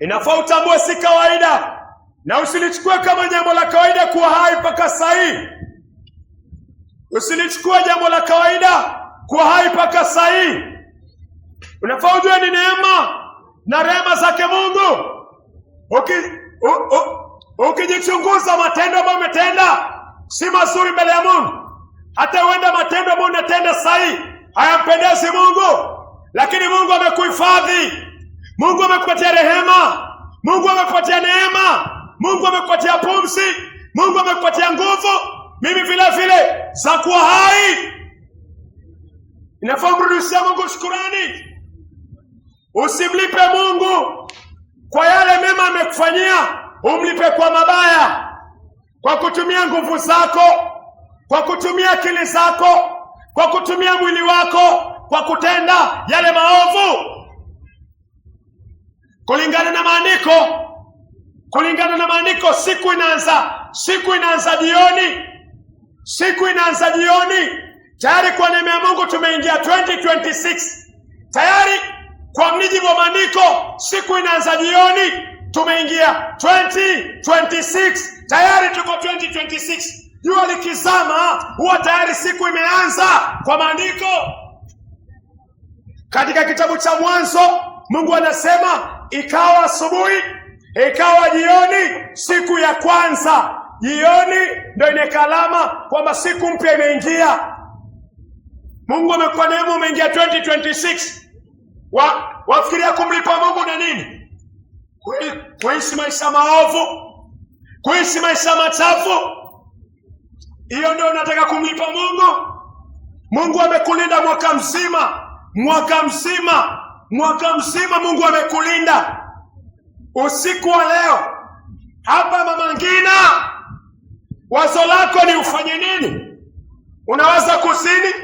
Inafaa utambue si kawaida, na usilichukue kama jambo la kawaida kuwa hai mpaka sahi. Usilichukue jambo la kawaida kuwa hai mpaka sahi. Unafaa ujue ni neema na rehema zake Mungu. Ukijichunguza matendo ambayo umetenda si mazuri mbele ya Mungu. Hata uenda matendo ambayo unatenda sahi hayampendezi Mungu, lakini Mungu amekuhifadhi. Mungu amekupatia rehema. Mungu amekupatia neema. Mungu amekupatia pumzi. Mungu amekupatia nguvu. Mimi vile vile za kuwa hai. Inafaa kumrudishia Mungu shukrani. Usimlipe Mungu kwa yale mema amekufanyia, umlipe kwa mabaya, kwa kutumia nguvu zako, kwa kutumia akili zako, kwa kutumia mwili wako, kwa kutenda yale maovu. Kulingana na maandiko, siku inaanza jioni. Siku inaanza jioni. Tayari kwa neema ya Mungu tumeingia 2026. Tayari kwa mjibu wa maandiko, siku inaanza jioni. Tumeingia 2026. Tayari tuko 2026. Jua likizama huwa tayari siku imeanza kwa maandiko. Katika kitabu cha Mwanzo, Mungu anasema ikawa asubuhi, ikawa jioni, siku ya kwanza. Jioni ndio inakalama kwamba siku mpya imeingia. Mungu amekuwa neema, umeingia 2026. Wafikiria kumlipa Mungu na nini? Kuishi maisha maovu, kuishi maisha machafu. Hiyo ndio unataka kumlipa Mungu? Mungu amekulinda mwaka mzima. Mwaka mzima Mungu amekulinda. Usiku wa leo hapa Mama Ngina, wazo lako ni ufanye nini? Unawaza kuzini?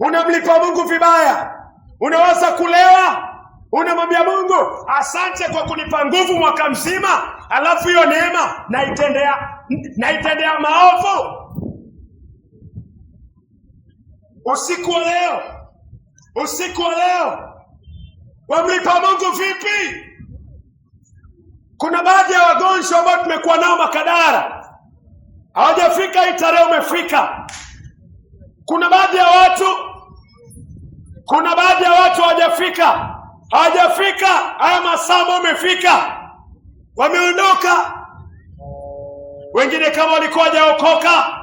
Unamlipa Mungu vibaya. Unawaza kulewa? Unamwambia Mungu, asante kwa kunipa nguvu mwaka mzima, alafu hiyo neema naitendea maovu. Usiku wa leo wamlipa Mungu vipi? Kuna baadhi ya wagonjwa ambao tumekuwa nao Makadara, hawajafika hii tarehe umefika. Kuna baadhi ya watu hawajafika haya masaa umefika, wameondoka. Wengine kama walikuwa hawajaokoka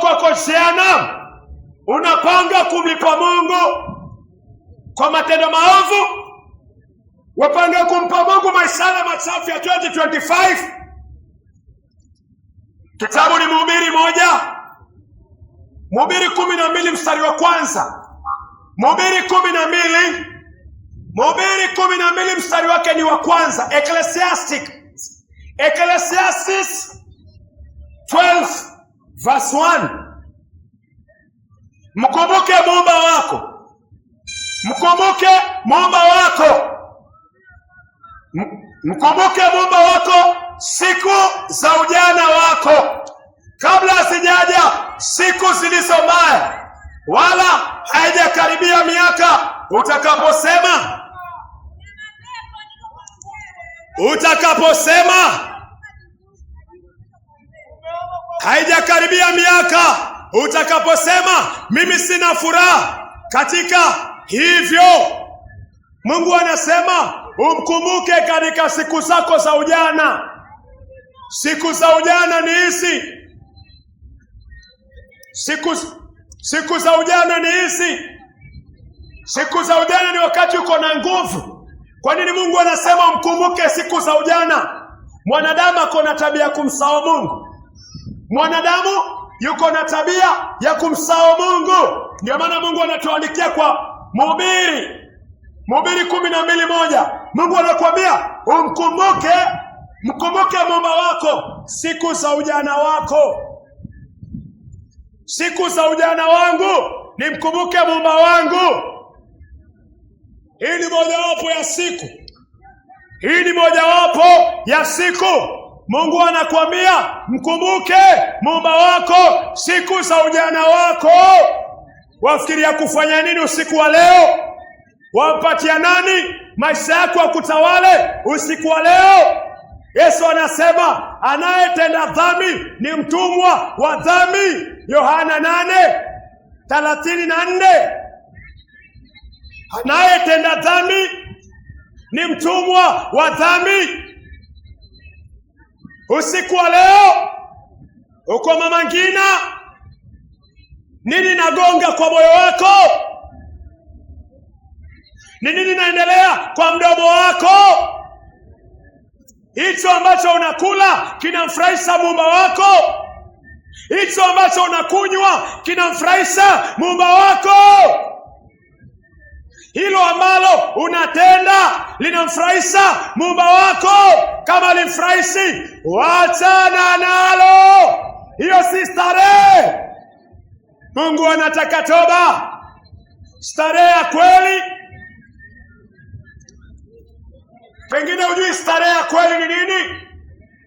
wako jehanamu. Unapanga kumlipa Mungu kwa matendo maovu, wapanga kumpa Mungu maisha machafu ya 2025. Kitabu ni Mhubiri 12 mstari wa kwanza. Mhubiri 12 mstari wake ni wa kwanza. Ecclesiastes 12 verse 1. Mkumbuke Muumba wako siku za ujana wako, kabla hazijaja siku zilizo mbaya, wala haijakaribia miaka haijakaribia miaka utakaposema mimi sina furaha katika hivyo. Mungu anasema umkumbuke katika siku zako za ujana. Siku za ujana ni hizi. Siku za ujana ni hizi. Siku za ujana ni wakati uko na nguvu. Kwa nini Mungu anasema umkumbuke siku za ujana? Mwanadamu ako na tabia ya kumsahau Mungu. Mwanadamu yuko na tabia ya kumsahau Mungu. Ndio maana Mungu anatuandikia kwa Mhubiri 12:1. Mungu anakuambia mkumbuke Muumba wako siku za ujana wako. Siku za ujana wangu ni mkumbuke Muumba wangu. Hii ni mojawapo ya siku. Mungu anakuambia mkumbuke Muumba wako siku za ujana wako. Wafikiria kufanya nini usiku wa leo? Wampatia nani maisha yako ya kutawale usiku wa leo? Yesu anasema anayetenda dhambi ni mtumwa wa dhambi. Yohana 8:34. Anayetenda dhambi ni mtumwa wa dhambi. Usiku wa leo uko Mama Ngina, nini nagonga kwa moyo wako? Ni nini naendelea kwa mdomo wako? Hicho ambacho unakula kinamfurahisha Muumba wako? Hicho ambacho unakunywa kinamfurahisha Muumba wako? Hilo ambalo unatenda linamfurahisha Muumba wako? Kama limfurahishi, wachana nalo. Hiyo si starehe. Mungu anataka toba, starehe ya kweli. Pengine hujui starehe ya kweli ni nini?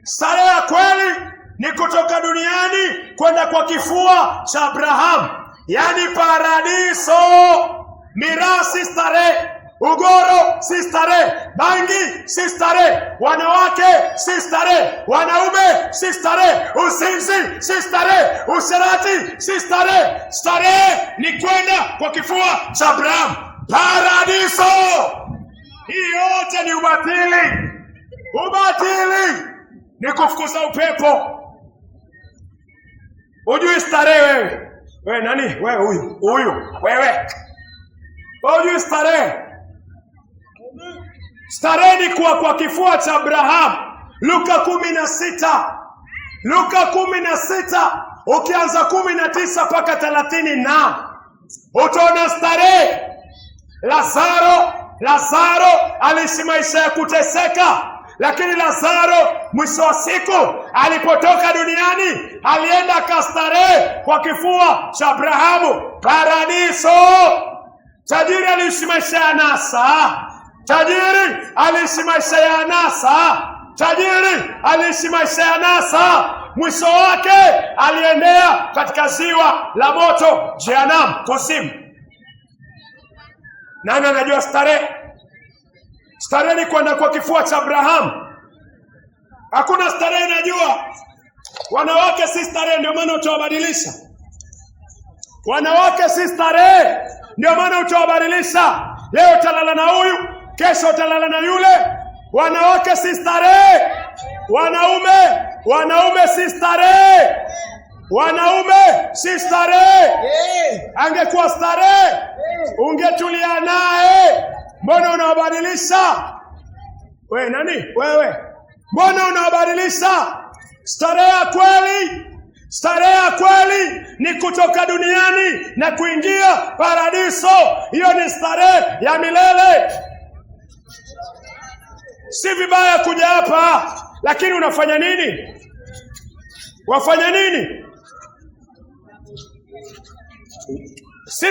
Starehe ya kweli ni kutoka duniani kwenda kwa kifua cha Abrahamu, yaani paradiso. Miraa si starehe, ugoro si starehe, bangi si starehe, wanawake si starehe, wanaume si starehe, uzinzi si starehe, usherati si starehe. Starehe ni kwenda kwa kifua cha Abrahamu, paradiso. Hii yote ni ubatili. Ubatili ni kufukuza upepo. Hujui starehe wewe. Wewe nani? Wewe huyu. Wewe hujui starehe. Starehe ni kuwa kwa kifua cha Abrahamu. Luka 16. Luka 16 ukianza 19 mpaka 30 na utaona starehe. Lazaro aliishi maisha ya kuteseka, lakini Lazaro mwisho wa siku alipotoka duniani alienda kastarehe kwa kifua cha Abrahamu, paradiso. Tajiri aliishi maisha ya anasa. Tajiri aliishi maisha ya anasa. Tajiri aliishi maisha ya anasa. Mwisho wake aliendea katika ziwa la moto, Jehanamu, kuzimu. Nani anajua starehe? Starehe ni kwenda kwa kifua cha Abrahamu. Hakuna starehe najua. Wanawake si starehe, ndio maana utawabadilisha. Wanawake si starehe, ndio maana utawabadilisha. Leo utalala na huyu, kesho utalala na yule. Wanawake si starehe. Wanaume si starehe. Wanaume si starehe. Angekuwa starehe ungetulia naye. Mbona unawabadilisha? Wewe nani? Wewe mbona unawabadilisha? Starehe ya kweli, starehe ya kweli ni kutoka duniani na kuingia paradiso. Hiyo ni starehe ya milele. Si vibaya kuja hapa, lakini unafanya nini? Wafanya nini? Si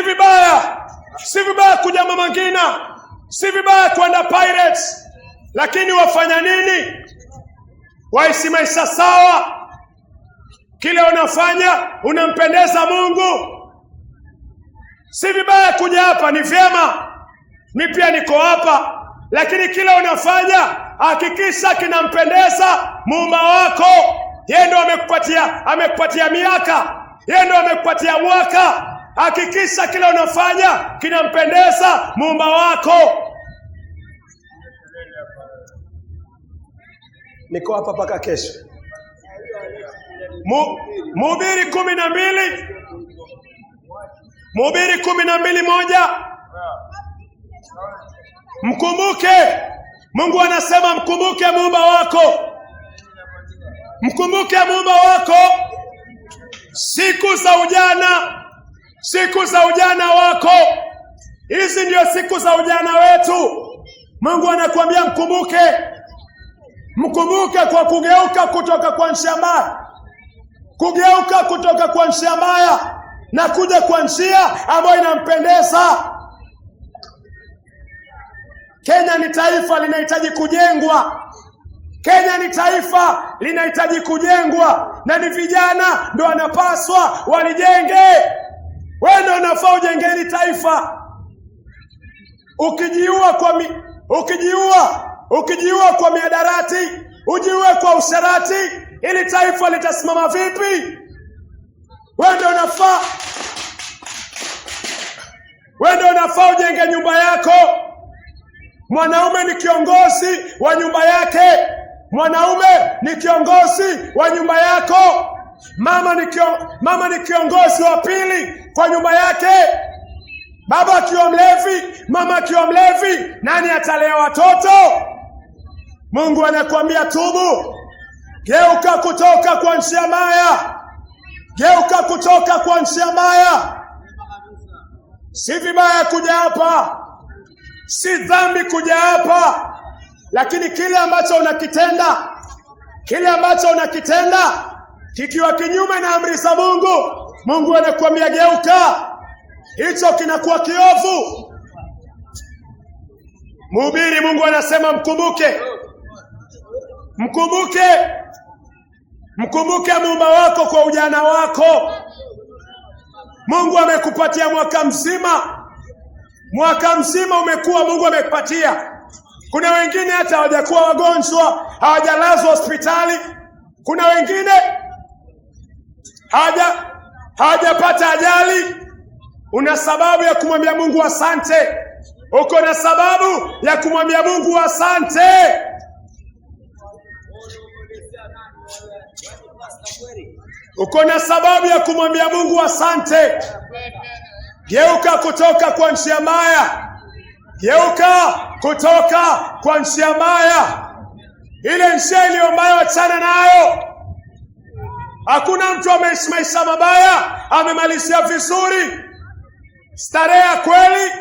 vibaya kuja Mama Ngina, si vibaya kwenda Pirates, lakini wafanya nini? Waishi maisha sawa. Kile unafanya unampendeza Mungu. Si vibaya kuja hapa, ni vyema. Mimi pia niko hapa, lakini kile unafanya hakikisha kinampendeza Muumba wako. Yeye ndo amekupatia miaka, yeye ndo amekupatia mwaka. Hakikisha kile unafanya kinampendeza Muumba wako. Niko hapa mpaka kesho. Mhubiri 12. Mhubiri 12:1. Mkumbuke. Mungu anasema mkumbuke Muumba wako. Mkumbuke Muumba wako siku za ujana. Siku za ujana wako. Hizi ndio siku za ujana wetu. Mungu anakuambia mkumbuke. Mkumbuke kwa kugeuka kutoka kwa njia mbaya. Kugeuka kutoka kwa njia mbaya na kuja kwa njia ambayo inampendeza. Kenya ni taifa linahitaji kujengwa. Kenya ni taifa linahitaji kujengwa, na ni vijana ndio wanapaswa walijenge. Wewe ndio unafaa ujenge hili taifa. ukijiua kwa miadarati, ujiue kwa usherati, ili taifa litasimama vipi? Wewe ndio unafaa ujenge nyumba yako. Mwanaume ni kiongozi wa nyumba yake. Mwanaume ni kiongozi wa nyumba yako. Mama ni kiongozi wa pili kwa nyumba yake. Baba akiwa mlevi, mama akiwa mlevi, nani atalea watoto? Mungu anakuambia tubu. Geuka kutoka kwa njia mbaya. Geuka kutoka kwa njia mbaya. Si vibaya kuja hapa, si dhambi kuja hapa, lakini kile ambacho unakitenda kikiwa kinyume na amri za Mungu, Mungu anakuambia geuka. Hicho kinakuwa kiovu. Mhubiri, Mungu anasema mkumbuke Muumba wako kwa ujana wako. Mungu amekupatia mwaka mzima umekuwa, Mungu amekupatia. Kuna wengine hata hawajakuwa wagonjwa, hawajalazwa hospitali. Kuna wengine hawajapata ajali. Una sababu ya kumwambia Mungu asante. Uko na sababu ya kumwambia Mungu asante. Uko na sababu ya kumwambia Mungu asante. Geuka kutoka kwa njia mbaya. Geuka kutoka kwa njia mbaya. Ile njia iliyo mbaya achana nayo. Hakuna mtu ameishi maisha mabaya amemalizia vizuri. Starehe ya kweli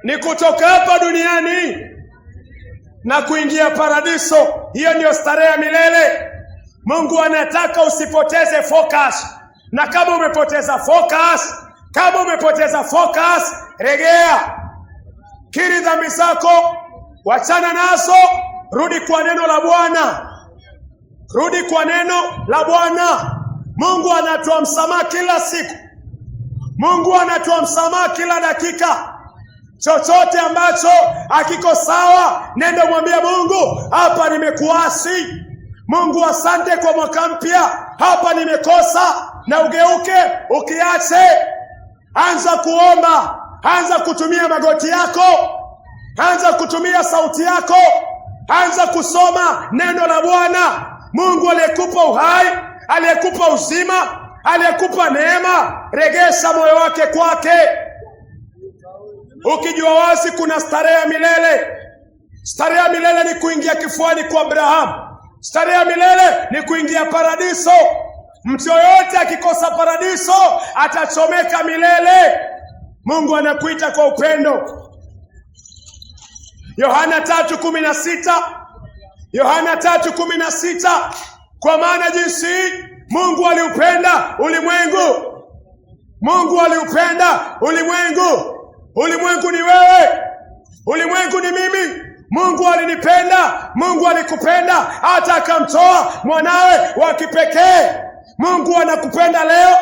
ni kutoka hapa duniani na kuingia paradiso. Hiyo ndio starehe ya milele. Mungu anataka usipoteze focus. Na kama umepoteza focus, rejea. Kiri dhambi zako, wachana nazo, rudi kwa neno la Bwana. Rudi kwa neno la Bwana. Mungu anatoa msamaha kila siku. Mungu anatoa msamaha kila dakika. Chochote ambacho hakiko sawa, nenda mwambie Mungu, hapa nimekuasi. Mungu asante kwa mwaka mpya, hapa nimekosa, na ugeuke, ukiache. Anza kuomba, anza kutumia magoti yako, anza kutumia sauti yako, anza kusoma neno la Bwana. Mungu aliyekupa uhai, aliyekupa uzima, aliyekupa neema, regesha moyo wake kwake. Ukijua wazi kuna starehe ya milele. Starehe ya milele ni kuingia kifuani kwa Abrahamu. Starehe ya milele ni kuingia paradiso. Mtu yoyote akikosa paradiso atachomeka milele. Mungu anakuita kwa upendo. Yohana 3:16. Kwa maana jinsi Mungu aliupenda ulimwengu. Mungu aliupenda ulimwengu. Ulimwengu ni wewe. Ulimwengu ni mimi. Mungu alinipenda. Mungu alikupenda hata akamtoa mwanawe wa kipekee. Mungu anakupenda leo.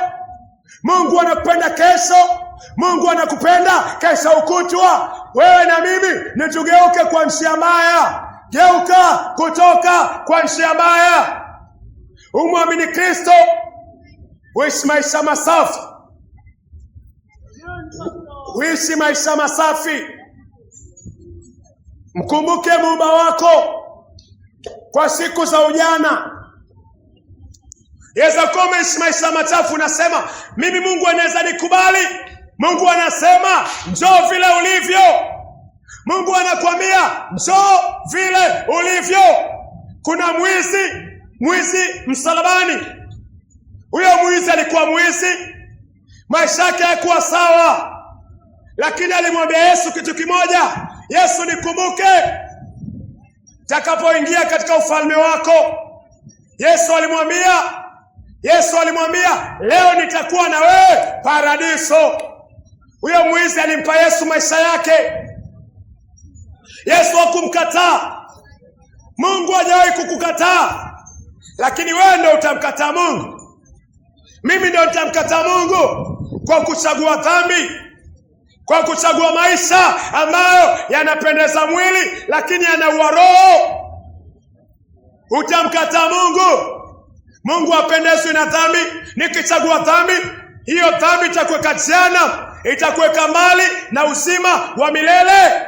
Mungu anakupenda kesho. Mungu anakupenda kesho ukutwa. Wewe na mimi nitugeuke kwa njia mbaya. Geuka kutoka kwa njia mbaya. Umwamini Kristo. Uishi maisha masafi. Uishi maisha masafi. Mkumbuke Muumba wako kwa siku za ujana. Yaweza kuwa umeishi maisha machafu, unasema mimi Mungu anaweza nikubali. Mungu anasema njoo vile ulivyo. Mungu anakuambia njoo vile ulivyo. Kuna mwizi msalabani. Huyo mwizi alikuwa mwizi, maisha yake hayakuwa sawa, lakini alimwambia Yesu kitu kimoja: Yesu, nikumbuke takapoingia katika ufalme wako. Yesu alimwambia leo nitakuwa na wewe paradiso. Huyo mwizi alimpa Yesu maisha yake. Yesu hakumkataa. Mungu hajawahi kukukataa, lakini wewe ndio utamkataa Mungu. Mimi ndio nitamkataa Mungu kwa kuchagua dhambi, kwa kuchagua maisha ambayo yanapendeza mwili lakini yanaua roho, utamkataa Mungu. Mungu hapendezwi na dhambi. Nikichagua dhambi, hiyo dhambi itakuweka jehanamu, itakuweka mbali na uzima wa milele.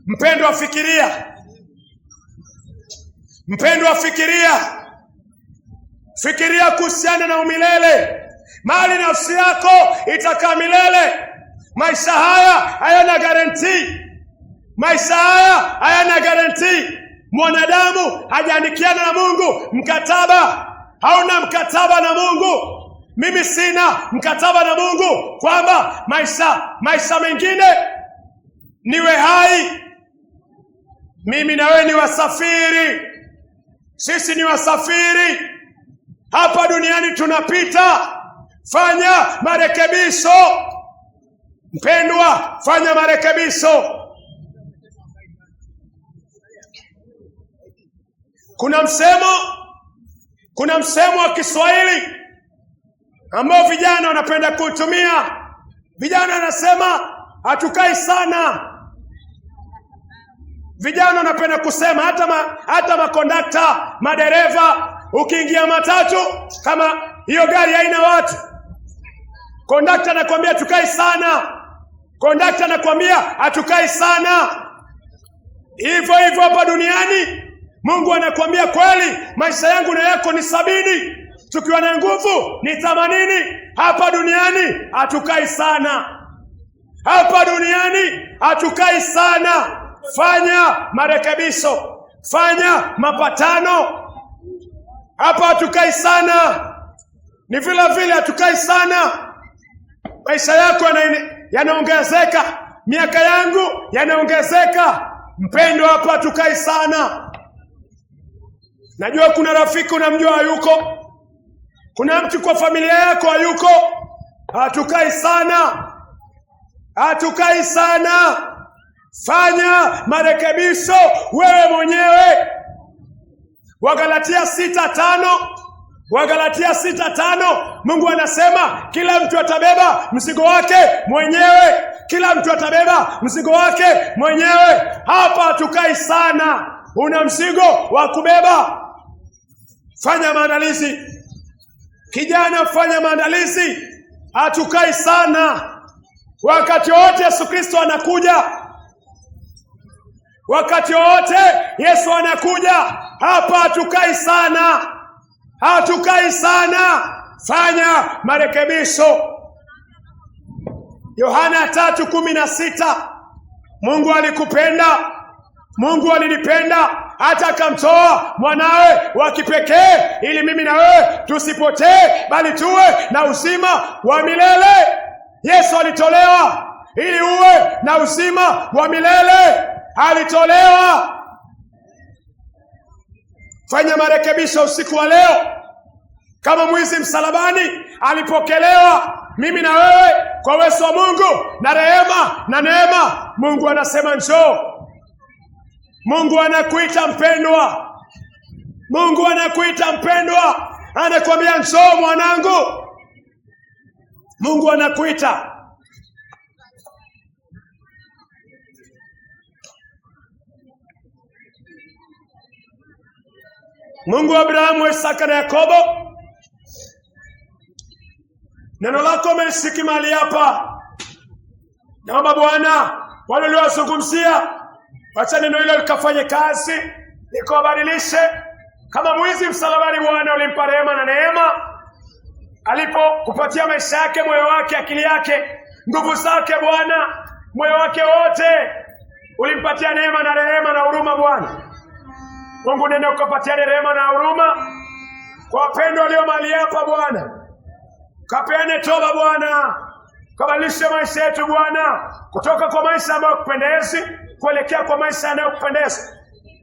Mpendwa, fikiria kuhusiana na umilele. Mali nafsi yako itakaa milele. Maisha haya hayana guarantee. Mwanadamu hajaandikiana na Mungu mkataba. Hauna mkataba na Mungu. Mimi sina mkataba na Mungu kwamba maisha mengine niwe hai. Mimi na wewe ni wasafiri. Sisi ni wasafiri. Hapa duniani tunapita. Fanya marekebisho. Mpendwa, fanya marekebisho. Kuna msemo wa Kiswahili ambao vijana wanapenda kuutumia. Vijana wanasema hatukai sana. Vijana wanapenda kusema, hata makondakta, madereva, ukiingia matatu kama hiyo gari haina watu, kondakta anakuambia tukai sana. Kondakta anakuambia hatukai sana. Hivyo hapa duniani Mungu anakuambia kweli, maisha yangu na yako ni 70, tukiwa na nguvu ni 80. Hapa duniani hatukai sana. Fanya marekebisho, fanya mapatano. Hapa hatukai sana. Ni vile hatukai sana. Maisha yako yanaongezeka, miaka yangu yanaongezeka. Mpendwa, hapa hatukai sana. Najua kuna rafiki unamjua hayuko. Kuna mtu kwa familia yako hayuko. Hatukai sana. Fanya marekebisho wewe mwenyewe. Wagalatia 6:5 Mungu anasema kila mtu atabeba mzigo wake mwenyewe. Hapa hatukai sana. Una mzigo wa kubeba, fanya maandalizi. Kijana, fanya maandalizi. Hatukai sana. Wakati wote Yesu Kristo anakuja. Wakati wote Yesu anakuja. Hapa hatukai sana. Fanya marekebisho. Yohana 3:16 Mungu alinipenda hata akamtoa mwanawe wa kipekee ili mimi na wewe tusipotee bali tuwe na uzima wa milele. Yesu alitolewa ili uwe na uzima wa milele. Alitolewa. Fanya marekebisho usiku wa leo. Kama mwizi msalabani alipokelewa, mimi na wewe kwa uwezo wa Mungu na rehema na neema, Mungu anasema njoo. Mungu anakuita mpendwa. Anakuambia njoo mwanangu. Mungu anakuita. Mungu wa Abrahamu, Isaka na Yakobo, neno lako umelisikia mahali hapa. Naomba Bwana, wale uliowazungumzia, wacha neno hilo likafanye kazi, likawabadilishe. Kama mwizi msalabani, Bwana ulimpa rehema na neema. Alipokupatia maisha yake, moyo wake, akili yake, nguvu zake, Bwana, moyo wake wote, ulimpatia neema na rehema na huruma. Bwana Mungu, nenda ukapatia rehema na huruma kwa wapendwa walio mahali hapa. Bwana, kapeane toba Bwana, kabadilishe maisha yetu Bwana, kutoka kwa maisha ambayo kupendezi kuelekea kwa maisha yanayokupendeza.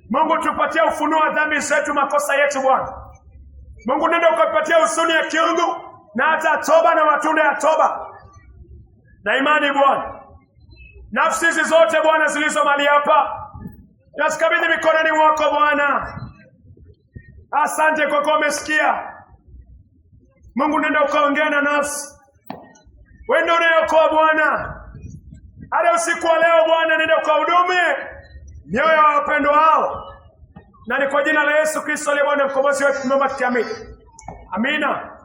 Mungu, tupatie ufunuo wa dhambi zetu, makosa yetu Bwana. Mungu, nenda ukapatia huzuni ya kiungu na hata toba na matunda ya toba na imani Bwana. Nafsi hizi zote Bwana zilizo mahali hapa nasikabidhi mikononi mwako Bwana. Asante kwa kuwa umesikia. Mungu, nenda ukaongea na nafsi. Wewe ndio unayeokoa Bwana. Hata usiku wa leo Bwana, nenda ukahudumie mioyo ya wapendwa wao, na ni kwa jina la Yesu Kristo aliye Bwana mkombozi wetu tumeomba tukiamini. Amina.